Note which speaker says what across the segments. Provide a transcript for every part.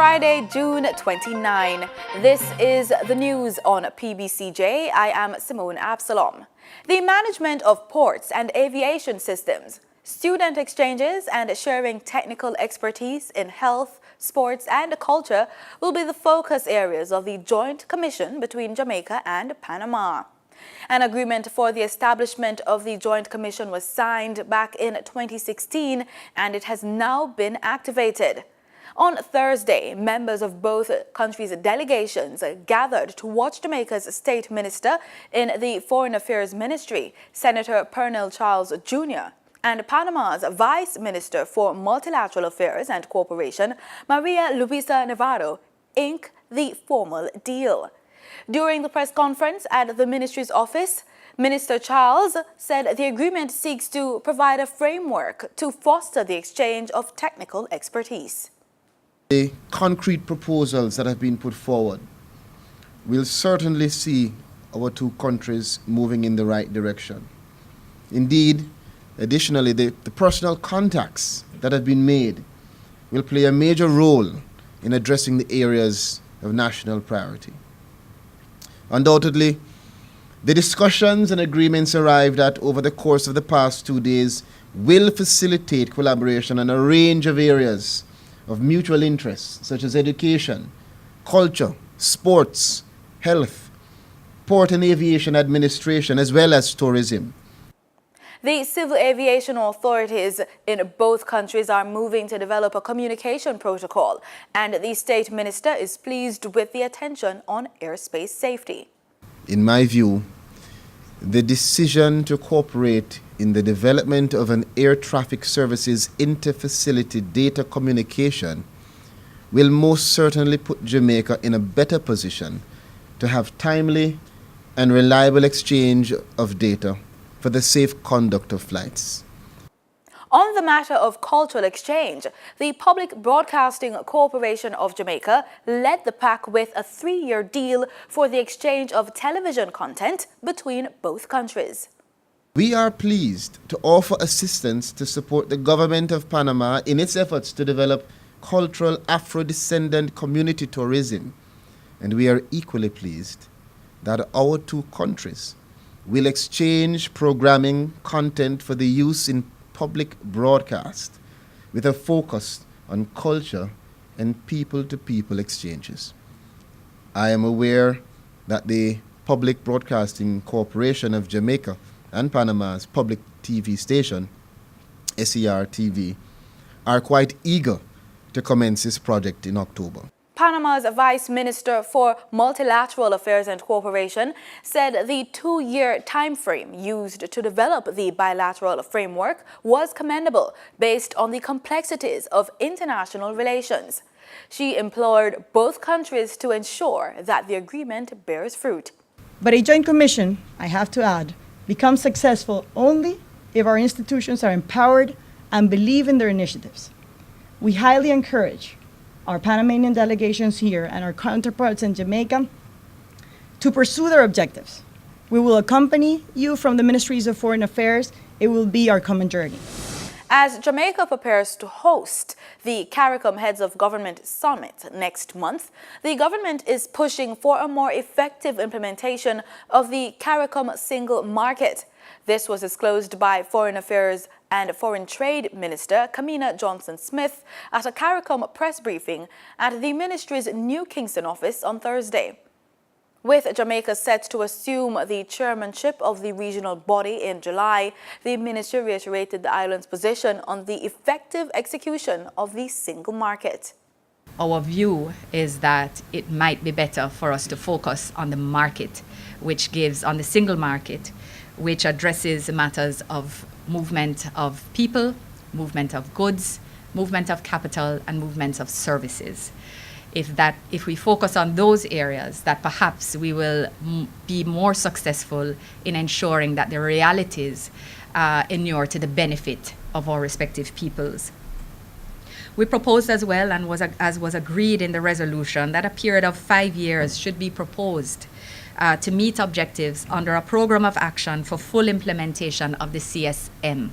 Speaker 1: Friday, June 29. This is the news on PBCJ. I am Simone Absalom. The management of ports and aviation systems, student exchanges and sharing technical expertise in health, sports and culture will be the focus areas of the joint commission between Jamaica and Panama. An agreement for the establishment of the Joint Commission was signed back in 2016 and it has now been activated. On Thursday, members of both countries' delegations gathered to watch Jamaica's State Minister in the Foreign Affairs Ministry, Senator Pernell Charles Jr., and Panama's Vice Minister for Multilateral Affairs and Cooperation, Maria Luisa Navarro, ink the formal deal. During the press conference at the ministry's office, Minister Charles said the agreement seeks to provide a framework to foster the exchange of technical expertise.
Speaker 2: The concrete proposals that have been put forward will certainly see our two countries moving in the right direction. Indeed, additionally, the personal contacts that have been made will play a major role in addressing the areas of national priority. Undoubtedly, the discussions and agreements arrived at over the course of the past 2 days will facilitate collaboration on a range of areas of mutual interest, such as education, culture, sports, health, port and aviation administration, as well as tourism.
Speaker 1: The civil aviation authorities in both countries are moving to develop a communication protocol, and the State Minister is pleased with the attention on airspace safety.
Speaker 2: In my view, the decision to cooperate in the development of an air traffic services inter-facility data communication will most certainly put Jamaica in a better position to have timely and reliable exchange of data for the safe conduct of flights.
Speaker 1: On the matter of cultural exchange, the Public Broadcasting Corporation of Jamaica led the pack with a 3-year deal for the exchange of television content between both countries.
Speaker 2: We are pleased to offer assistance to support the government of Panama in its efforts to develop cultural Afro-descendant community tourism, and we are equally pleased that our two countries will exchange programming content for the use in public broadcast with a focus on culture and people-to-people exchanges. I am aware that the Public Broadcasting Corporation of Jamaica and Panama's public TV station, SER-TV, are quite eager to commence this project in October.
Speaker 1: Panama's Vice Minister for Multilateral Affairs and Cooperation said the 2-year time frame used to develop the bilateral framework was commendable based on the complexities of international relations. She implored both countries to ensure that the agreement bears fruit.
Speaker 3: But a joint commission, I have to add, becomes successful only if our institutions are empowered and believe in their initiatives. We highly encourage our Panamanian delegations here and our counterparts in Jamaica to pursue their objectives. We will accompany you from the Ministries of Foreign Affairs. It will be our common journey.
Speaker 1: As Jamaica prepares to host the CARICOM Heads of Government Summit next month, the government is pushing for a more effective implementation of the CARICOM single market. This was disclosed by Foreign Affairs and Foreign Trade Minister Kamina Johnson-Smith at a CARICOM press briefing at the ministry's New Kingston office on Thursday. With Jamaica set to assume the chairmanship of the regional body in July, the ministry reiterated the island's position on the effective execution of the single market.
Speaker 4: Our view is that it might be better for us to focus on the market, on the single market, which addresses matters of movement of people, movement of goods, movement of capital, and movement of services. If we focus on those areas, that perhaps we will be more successful in ensuring that the realities inure to the benefit of our respective peoples. We proposed as well, and as was agreed in the resolution, that a period of 5 years should be proposed to meet objectives under a program of action for full implementation of the CSM.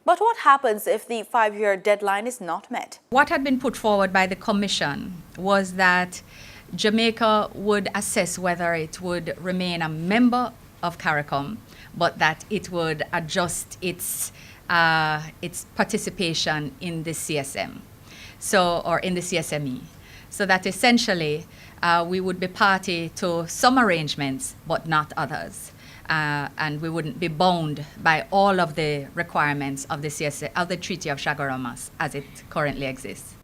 Speaker 1: But what happens if the 5-year deadline is not met?
Speaker 4: What had been put forward by the Commission was that Jamaica would assess whether it would remain a member of CARICOM, but that it would adjust its participation in the CSM, or in the CSME. So that essentially we would be party to some arrangements, but not others. And we wouldn't be bound by all of the requirements of the Treaty of Chaguaramas as it currently exists.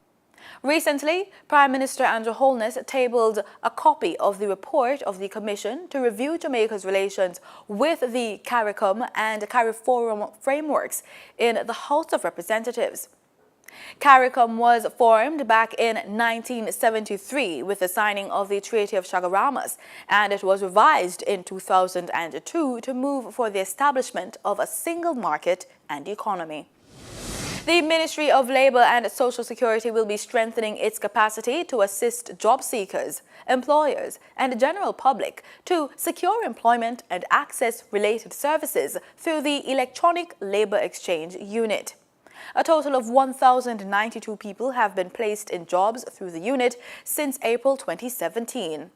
Speaker 1: Recently, Prime Minister Andrew Holness tabled a copy of the report of the Commission to review Jamaica's relations with the CARICOM and CARIFORUM frameworks in the House of Representatives. CARICOM was formed back in 1973 with the signing of the Treaty of Chaguaramas, and it was revised in 2002 to move for the establishment of a single market and economy. The Ministry of Labour and Social Security will be strengthening its capacity to assist job seekers, employers, and the general public to secure employment and access related services through the Electronic Labour Exchange Unit. A total of 1,092 people have been placed in jobs through the unit since April 2017.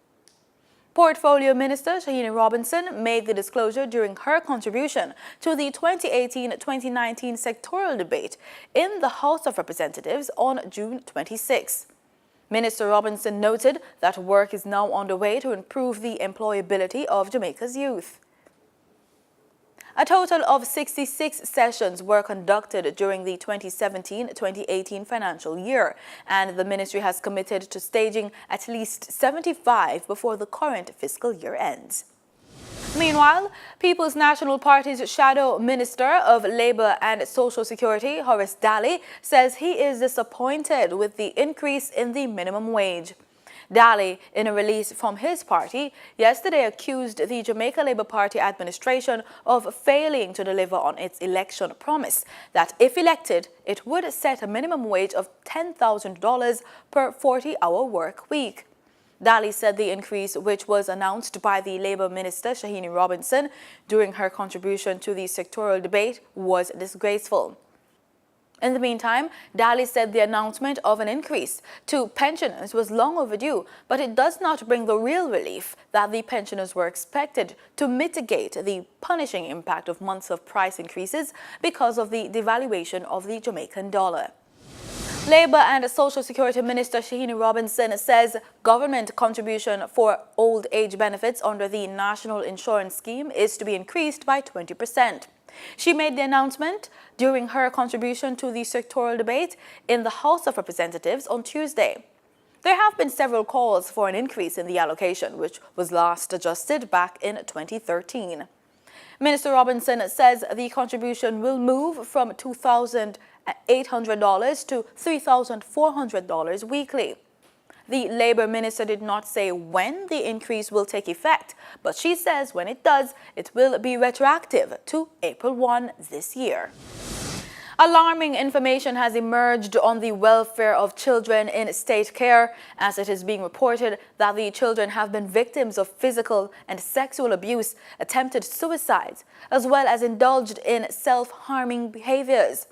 Speaker 1: Portfolio Minister Shaheen Robinson made the disclosure during her contribution to the 2018-2019 sectoral debate in the House of Representatives on June 26. Minister Robinson noted that work is now underway to improve the employability of Jamaica's youth. A total of 66 sessions were conducted during the 2017-2018 financial year, and the ministry has committed to staging at least 75 before the current fiscal year ends. Meanwhile, People's National Party's Shadow Minister of Labour and Social Security, Horace Daly, says he is disappointed with the increase in the minimum wage. Daly, in a release from his party, yesterday accused the Jamaica Labour Party administration of failing to deliver on its election promise that if elected, it would set a minimum wage of $10,000 per 40-hour work week. Daly said the increase, which was announced by the Labour Minister Shaheen Robinson during her contribution to the sectoral debate, was disgraceful. In the meantime, Daly said the announcement of an increase to pensioners was long overdue, but it does not bring the real relief that the pensioners were expected to mitigate the punishing impact of months of price increases because of the devaluation of the Jamaican dollar. Labour and Social Security Minister Shaheen Robinson says government contribution for old age benefits under the National Insurance Scheme is to be increased by 20%. She made the announcement during her contribution to the sectoral debate in the House of Representatives on Tuesday. There have been several calls for an increase in the allocation, which was last adjusted back in 2013. Minister Robinson says the contribution will move from $2,800 to $3,400 weekly. The Labour Minister did not say when the increase will take effect, but she says when it does, it will be retroactive to April 1 this year. Alarming information has emerged on the welfare of children in state care, as it is being reported that the children have been victims of physical and sexual abuse, attempted suicides, as well as indulged in self-harming behaviors.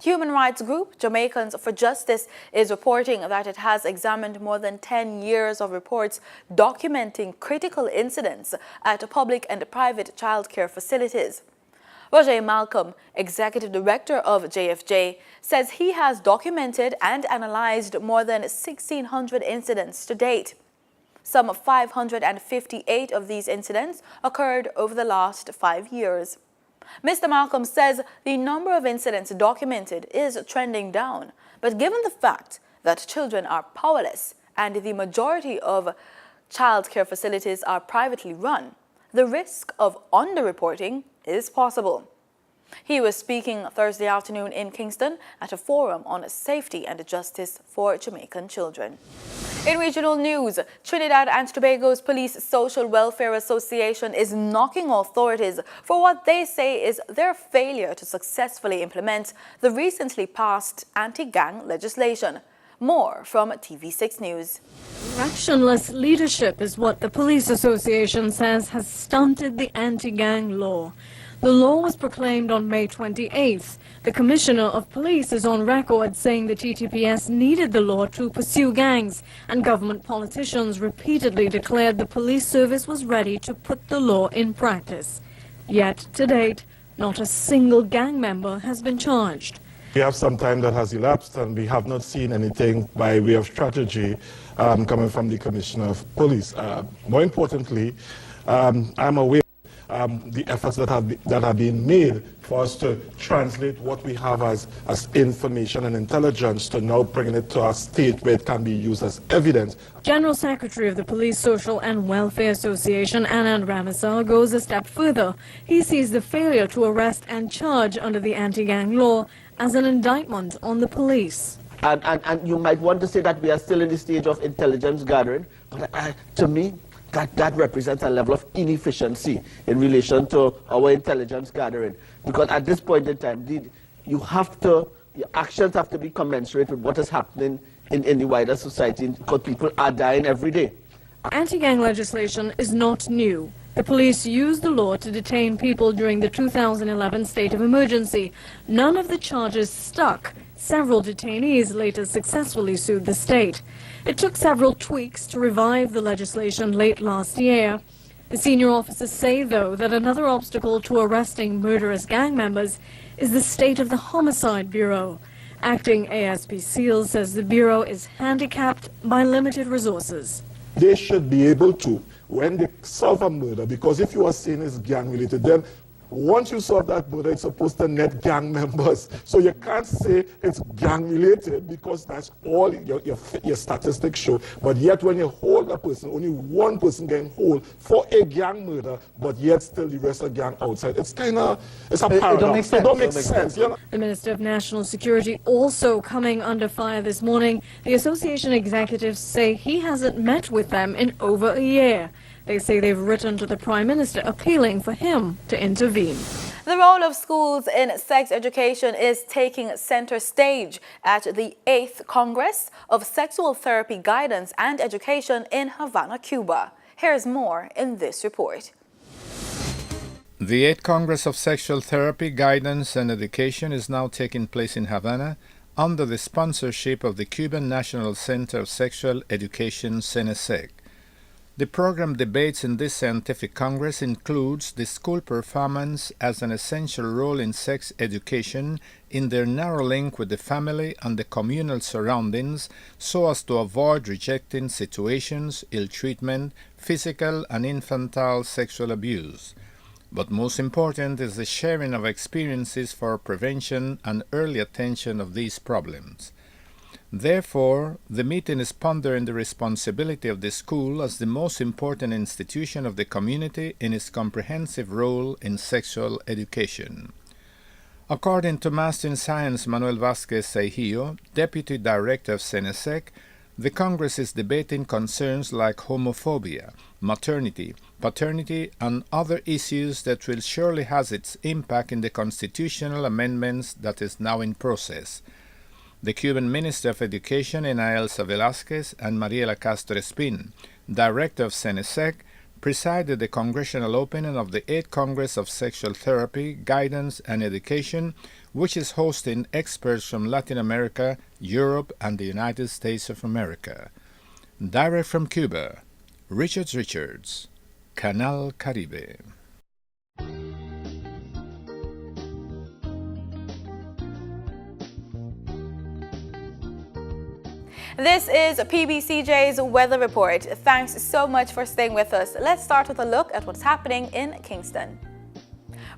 Speaker 1: Human rights group Jamaicans for Justice is reporting that it has examined more than 10 years of reports documenting critical incidents at public and private childcare facilities. Roger Malcolm, Executive Director of JFJ, says he has documented and analyzed more than 1,600 incidents to date. Some 558 of these incidents occurred over the last 5 years. Mr. Malcolm says the number of incidents documented is trending down, but given the fact that children are powerless and the majority of child care facilities are privately run, the risk of underreporting is possible. He was speaking Thursday afternoon in Kingston at a forum on safety and justice for Jamaican children. In regional news, Trinidad and Tobago's Police Social Welfare Association is knocking authorities for what they say is their failure to successfully implement the recently passed anti-gang legislation. More from TV6 News.
Speaker 5: Actionless leadership is what the Police Association says has stunted the anti-gang law. The law was proclaimed on May 28th. The Commissioner of Police is on record saying the TTPS needed the law to pursue gangs, and government politicians repeatedly declared the police service was ready to put the law in practice. Yet, to date, not a single gang member has been charged.
Speaker 6: We have some time that has elapsed and we have not seen anything by way of strategy coming from the Commissioner of Police. More importantly, I'm aware of the efforts that have been made for us to translate what we have as information and intelligence to now bringing it to a state where it can be used as evidence.
Speaker 5: General Secretary of the Police Social and Welfare Association, Anand Ramesar, goes a step further. He sees the failure to arrest and charge under the anti-gang law as an indictment on the police.
Speaker 7: And you might want to say that we are still in the stage of intelligence gathering, but to me, that represents a level of inefficiency in relation to our intelligence gathering. Because at this point in time, your actions have to be commensurate with what is happening in the wider society, because people are dying every day.
Speaker 5: Anti-gang legislation is not new. The police used the law to detain people during the 2011 state of emergency. None of the charges stuck. Several detainees later successfully sued the state. It took several tweaks to revive the legislation late last year. The senior officers say, though, that another obstacle to arresting murderous gang members is the state of the Homicide Bureau. Acting ASP Seals says the Bureau is handicapped by limited resources.
Speaker 6: They should be able to, when they solve a murder, because if you are saying it's gang related, then once you solve that murder, it's supposed to net gang members. So you can't say it's gang related because that's all your statistics show. But yet when you hold a person, only one person getting hold for a gang murder, but yet still the rest of gang outside. It's kind of, it's a paradox. It don't make sense. You know?
Speaker 5: The Minister of National Security also coming under fire this morning. The association executives say he hasn't met with them in over a year. They say they've written to the Prime Minister appealing for him to intervene.
Speaker 1: The role of schools in sex education is taking center stage at the 8th Congress of Sexual Therapy Guidance and Education in Havana, Cuba. Here's more in this report.
Speaker 8: The 8th Congress of Sexual Therapy Guidance and Education is now taking place in Havana under the sponsorship of the Cuban National Center of Sexual Education, CENESEC. The program debates in this scientific congress includes the school performance as an essential role in sex education in their narrow link with the family and the communal surroundings so as to avoid rejecting situations, ill treatment, physical and infantile sexual abuse. But most important is the sharing of experiences for prevention and early attention of these problems. Therefore, the meeting is pondering the responsibility of the school as the most important institution of the community in its comprehensive role in sexual education. According to Master in Science Manuel Vasquez Seijillo, Deputy Director of CENESEC, the Congress is debating concerns like homophobia, maternity, paternity, and other issues that will surely have its impact in the constitutional amendments that is now in process. The Cuban Minister of Education, Elsa Velázquez, and Mariela Castro Espín, Director of CENESEC, presided the congressional opening of the 8th Congress of Sexual Therapy, Guidance, and Education, which is hosting experts from Latin America, Europe, and the United States of America. Direct from Cuba, Richards, Canal Caribe.
Speaker 1: This is PBCJ's weather report. Thanks so much for staying with us. Let's start with a look at what's happening in Kingston.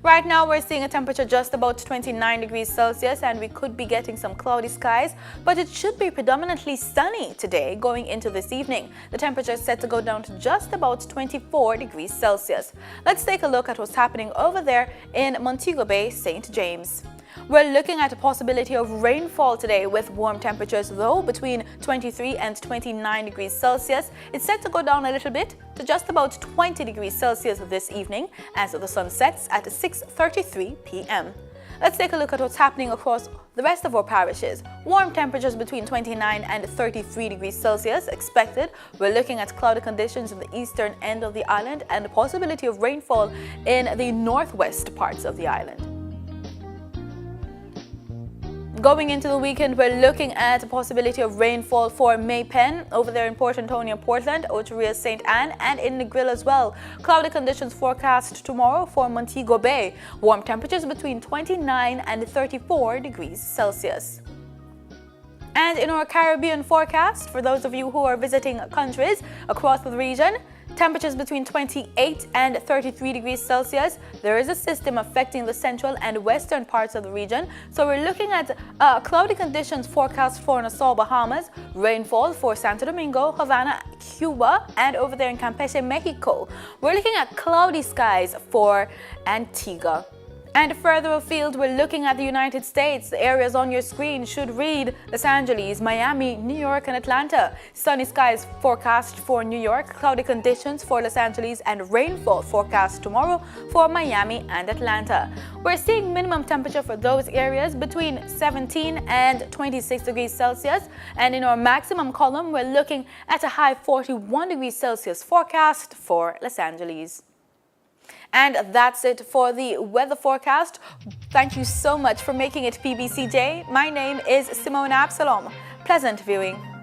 Speaker 1: Right now, we're seeing a temperature just about 29 degrees Celsius, and we could be getting some cloudy skies, but it should be predominantly sunny today going into this evening. The temperature is set to go down to just about 24 degrees Celsius. Let's take a look at what's happening over there in Montego Bay, St. James. We're looking at a possibility of rainfall today with warm temperatures, though, between 23 and 29 degrees Celsius. It's set to go down a little bit to just about 20 degrees Celsius this evening as the sun sets at 6:33 p.m. let's take a look at what's happening across the rest of our parishes. Warm temperatures between 29 and 33 degrees Celsius expected. We're looking at cloudy conditions in the eastern end of the island and the possibility of rainfall in the northwest parts of the island. Going into the weekend, we're looking at a possibility of rainfall for Maypen over there in Port Antonio, Portland, Oteria, St. Anne, and in Negril as well. Cloudy conditions forecast tomorrow for Montego Bay. Warm temperatures between 29 and 34 degrees Celsius. And in our Caribbean forecast, for those of you who are visiting countries across the region, temperatures between 28 and 33 degrees Celsius. There is a system affecting the central and western parts of the region. So we're looking at cloudy conditions forecast for Nassau, Bahamas, rainfall for Santo Domingo, Havana, Cuba, and over there in Campeche, Mexico. We're looking at cloudy skies for Antigua. And further afield, we're looking at the United States. The areas on your screen should read Los Angeles, Miami, New York, and Atlanta. Sunny skies forecast for New York, cloudy conditions for Los Angeles, and rainfall forecast tomorrow for Miami and Atlanta. We're seeing minimum temperature for those areas between 17 and 26 degrees Celsius. And in our maximum column, we're looking at a high 41 degrees Celsius forecast for Los Angeles. And that's it for the weather forecast. Thank you so much for making it PBCJ. My name is Simone Absalom. Pleasant viewing.